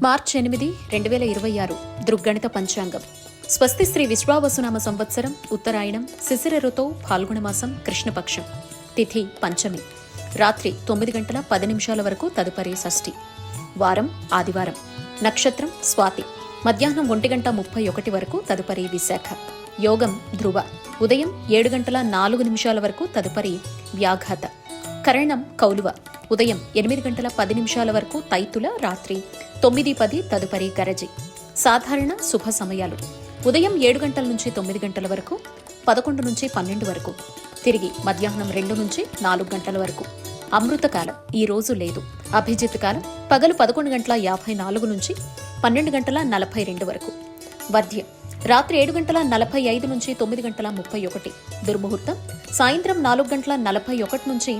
మార్చి 8, 2026 దృగ్గణిత పంచాంగం. స్వస్తి శ్రీ విశ్వావసునామ సంవత్సరం, ఉత్తరాయణం, శిశిర ఋతువు, ఫాల్గుణమాసం, కృష్ణపక్షం, తిథి పంచమి, రాత్రి 9:10 వరకు, తదుపరి షష్ఠి, వారం ఆదివారం, నక్షత్రం స్వాతి, మధ్యాహ్నం 1:31 వరకు, తదుపరి విశాఖ, యోగం ధ్రువ, ఉదయం 7:04 వరకు, తదుపరి వ్యాఘాత, కరణం కౌలువ, ఉదయం 8:10 వరకు, తైతుల, రాత్రి 9:10, తదుపరి గరజి. సాధారణ శుభ సమయాలు: ఉదయం 7 గంటల నుంచి 9 గంటల వరకు, 11 నుంచి 12 వరకు, తిరిగి మధ్యాహ్నం 2 నుంచి 4 గంటల వరకు. అమృతకాలం ఈ రోజు లేదు. అభిజిత్ కాలం పగలు 11:54 నుంచి 12:42 వరకు. వర్ధ్య రాత్రి 7:45 నుంచి 9:31. దుర్ముహూర్తం సాయంత్రం 4:41 నుంచి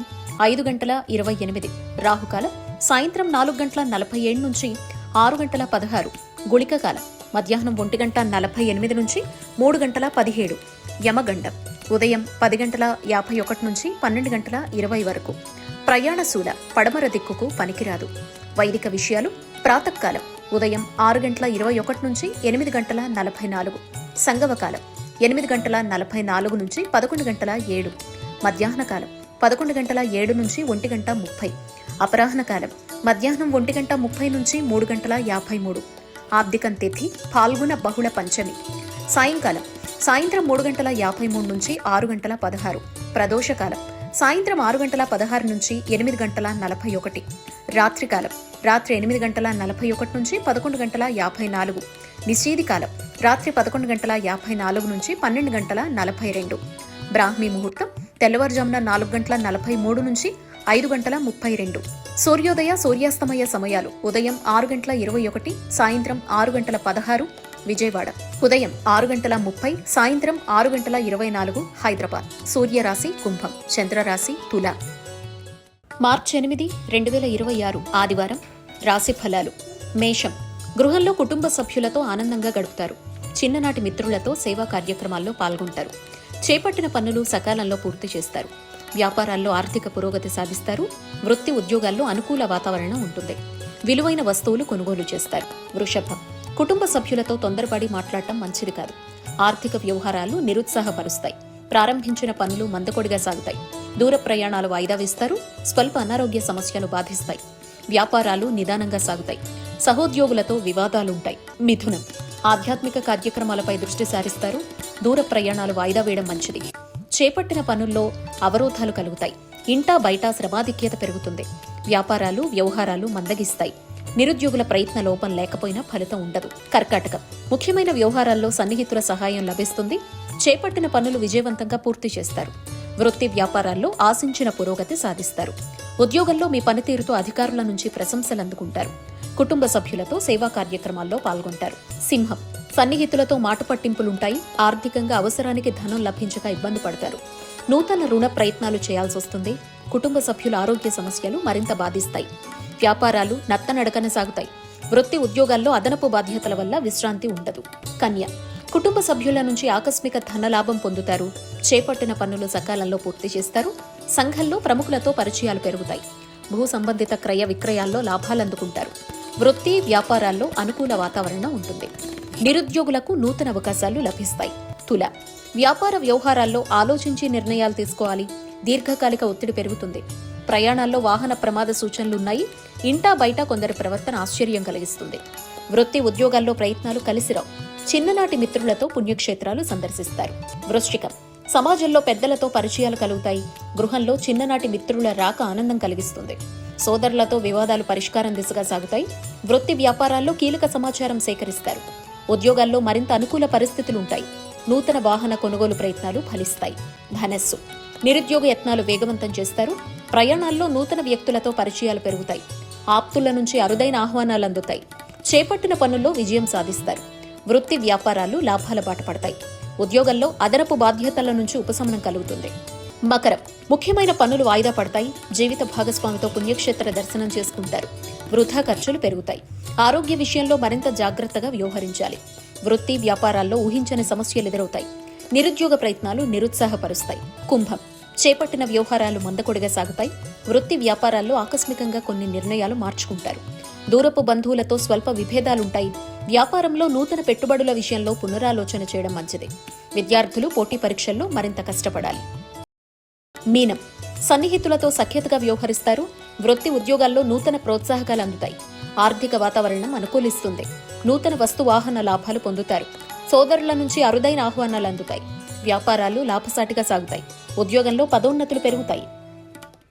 5:28. రాహుకాలం సాయంత్రం 4:47 నుంచి 6:16. గుళిక కాలం మధ్యాహ్నం 1:48 నుంచి 3:17. యమగండం ఉదయం 10:51 నుంచి 12:20 వరకు. ప్రయాణశూల పడమర దిక్కుకు పనికిరాదు. వైదిక విషయాలు: ప్రాతకాలం ఉదయం 6:21 నుంచి 8:44. సంగవకాలం 8:44 నుంచి 11:07. మధ్యాహ్న కాలం 11:07 నుంచి 1:30. అపరాహ్న కాలం మధ్యాహ్నం 1:30 నుంచి 3:53. ఆబ్దికం తిథి ఫాల్గుణ బహుళ పంచమి. సాయంకాలం సాయంత్రం 3:53 నుంచి 6:16. ప్రదోషకాలం సాయంత్రం 6:16 నుంచి 8:41. రాత్రికాలం రాత్రి 8:41 నుంచి 11:54. నిషేధికాలం రాత్రి 11:54 నుంచి 12:42. బ్రాహ్మీ ముహూర్తం తెల్లవారుజామున 4:43 నుంచి 5:32. సూర్యోదయ సూర్యాస్తమయ సమయాలు: ఉదయం 6:21, సాయంత్రం 6:16 విజయవాడ, ఉదయం 6:30, సాయంత్రం 6:24 హైదరాబాద్. సూర్యరాశి కుంభం, చంద్రరాశి తుల. మార్చి 8, 2026 ఆదివారం. రాశి ఫలాలు: మేషం, గృహంలో కుటుంబ సభ్యులతో ఆనందంగా గడుపుతారు. చిన్ననాటి మిత్రులతో సేవా కార్యక్రమాల్లో పాల్గొంటారు. చేపట్టిన పనులు సకాలంలో పూర్తి చేస్తారు. వ్యాపారాల్లో ఆర్థిక పురోగతి సాధిస్తారు. వృత్తి ఉద్యోగాల్లో అనుకూల వాతావరణం ఉంటుంది. విలువైన వస్తువులు కొనుగోలు చేస్తారు. వృషభం, కుటుంబ సభ్యులతో తొందరపడి మాట్లాడటం మంచిది కాదు. ఆర్థిక వ్యవహారాలు నిరుత్సాహపరుస్తాయి. ప్రారంభించిన పనులు మందకొడిగా సాగుతాయి. దూర ప్రయాణాలు వాయిదా వేస్తారు. స్వల్ప అనారోగ్య సమస్యలు బాధిస్తాయి. వ్యాపారాలు నిదానంగా సాగుతాయి. సహోద్యోగులతో వివాదాలుంటాయి. మిథునం, ఆధ్యాత్మిక కార్యక్రమాలపై దృష్టి సారిస్తారు. దూర ప్రయాణాలు వాయిదా వేయడం మంచిది. చేపట్టిన పనుల్లో అవరోధాలు కలుగుతాయి. ఇంటా బయట శ్రమాధిక్యత పెరుగుతుంది. వ్యాపారాలు వ్యవహారాలు మందగిస్తాయి. నిరుద్యోగుల ప్రయత్న లోపం లేకపోయినా ఫలితం ఉండదు. కర్కాటకం, ముఖ్యమైన వ్యవహారాల్లో సన్నిహితుల సహాయం లభిస్తుంది. చేపట్టిన పనులు విజయవంతంగా పూర్తి చేస్తారు. వృత్తి వ్యాపారాల్లో ఆశించిన పురోగతి సాధిస్తారు. ఉద్యోగంలో మీ పనితీరుతో అధికారుల నుంచి ప్రశంసలు అందుకుంటారు. కుటుంబ సభ్యులతో సేవా కార్యక్రమాల్లో పాల్గొంటారు. సింహం, సన్నిహితులతో మాట పట్టింపులుంటాయి. ఆర్థికంగా అవసరానికి ధనం లభించక ఇబ్బంది పడతారు. నూతన రుణ ప్రయత్నాలు చేయాల్సి వస్తుంది. కుటుంబ సభ్యుల ఆరోగ్య సమస్యలు మరింత బాధిస్తాయి. వ్యాపారాలు నత్తనడకన సాగుతాయి. వృత్తి ఉద్యోగాల్లో అదనపు బాధ్యతల వల్ల విశ్రాంతి ఉండదు. కన్య, కుటుంబ సభ్యుల నుంచి ఆకస్మిక ధనలాభం పొందుతారు. చేపట్టిన పనులు సకాలంలో పూర్తి చేస్తారు. సంఘంలో ప్రముఖులతో పరిచయాలు పెరుగుతాయి. భూ సంబంధిత క్రయ విక్రయాల్లో లాభాలందుకుంటారు. వృత్తి వ్యాపారాల్లో అనుకూల వాతావరణం ఉంటుంది. నిరుద్యోగులకు నూతన అవకాశాలు లభిస్తాయి. తుల, వ్యాపార వ్యవహారాల్లో ఆలోచించి నిర్ణయాలు తీసుకోవాలి. దీర్ఘకాలిక ఒత్తిడి పెరుగుతుంది. ప్రయాణాల్లో వాహన ప్రమాద సూచనలున్నాయి. ఇంటా బయట కొందరి ప్రవర్తన ఆశ్చర్యం కలిగిస్తుంది. వృత్తి ఉద్యోగాల్లో ప్రయత్నాలు కలిసిరావు. చిన్ననాటి మిత్రులతో పుణ్యక్షేత్రాలు సందర్శిస్తారు. వృశ్చికం, సమాజంలో పెద్దలతో పరిచయాలు కలుగుతాయి. గృహంలో చిన్ననాటి మిత్రుల రాక ఆనందం కలిగిస్తుంది. సోదరులతో వివాదాలు పరిష్కారం దిశగా సాగుతాయి. వృత్తి వ్యాపారాల్లో కీలక సమాచారం సేకరిస్తారు. ఉద్యోగాల్లో మరింత అనుకూల పరిస్థితులుంటాయి. నూతన వాహన కొనుగోలు ప్రయత్నాలు ఫలిస్తాయి. ధనస్సు, నిరుద్యోగ యత్నాలు వేగవంతం చేస్తారు. ప్రయాణాల్లో నూతన వ్యక్తులతో పరిచయాలు పెరుగుతాయి. ఆప్తుల నుంచి అరుదైన ఆహ్వానాలు అందుతాయి. చేపట్టిన పనుల్లో విజయం సాధిస్తారు. వృత్తి వ్యాపారాలు లాభాల బాట పడతాయి. ఉద్యోగంలో అదనపు బాధ్యతల నుంచి ఉపశమనం కలుగుతుంది. మకరం, ముఖ్యమైన పనులు వాయిదా పడతాయి. జీవిత భాగస్వామితో పుణ్యక్షేత్ర దర్శనం చేసుకుంటారు. వృధా ఖర్చులు పెరుగుతాయి. ఆరోగ్య విషయంలో మరింత జాగ్రత్తగా వ్యవహరించాలి. వృత్తి వ్యాపారాల్లో ఊహించని సమస్యలు ఎదురవుతాయి. నిరుద్యోగ ప్రయత్నాలు నిరుత్సాహపరుస్తాయి. కుంభం, చేపట్టిన వ్యవహారాలు మందకొడిగా సాగుతాయి. వృత్తి వ్యాపారాల్లో ఆకస్మికంగా కొన్ని నిర్ణయాలు మార్చుకుంటారు. దూరపు బంధువులతో స్వల్ప విభేదాలుంటాయి. వ్యాపారంలో నూతన పెట్టుబడుల విషయంలో పునరాలోచన చేయడం మంచిది. విద్యార్థులు పోటీ పరీక్షల్లో మరింత కష్టపడాలి. మీనం, సన్నిహితులతో సఖ్యతగా వ్యవహరిస్తారు. వృత్తి ఉద్యోగాల్లో నూతన ప్రోత్సాహకాలు అందుతాయి. ఆర్థిక వాతావరణం అనుకూలిస్తుంది. నూతన వస్తు వాహన లాభాలు పొందుతారు. సోదరుల నుంచి అరుదైన ఆహ్వానాలు అందుతాయి. వ్యాపారాలు లాభసాటిగా సాగుతాయి. ఉద్యోగంలో పదోన్నతులు పెరుగుతాయి.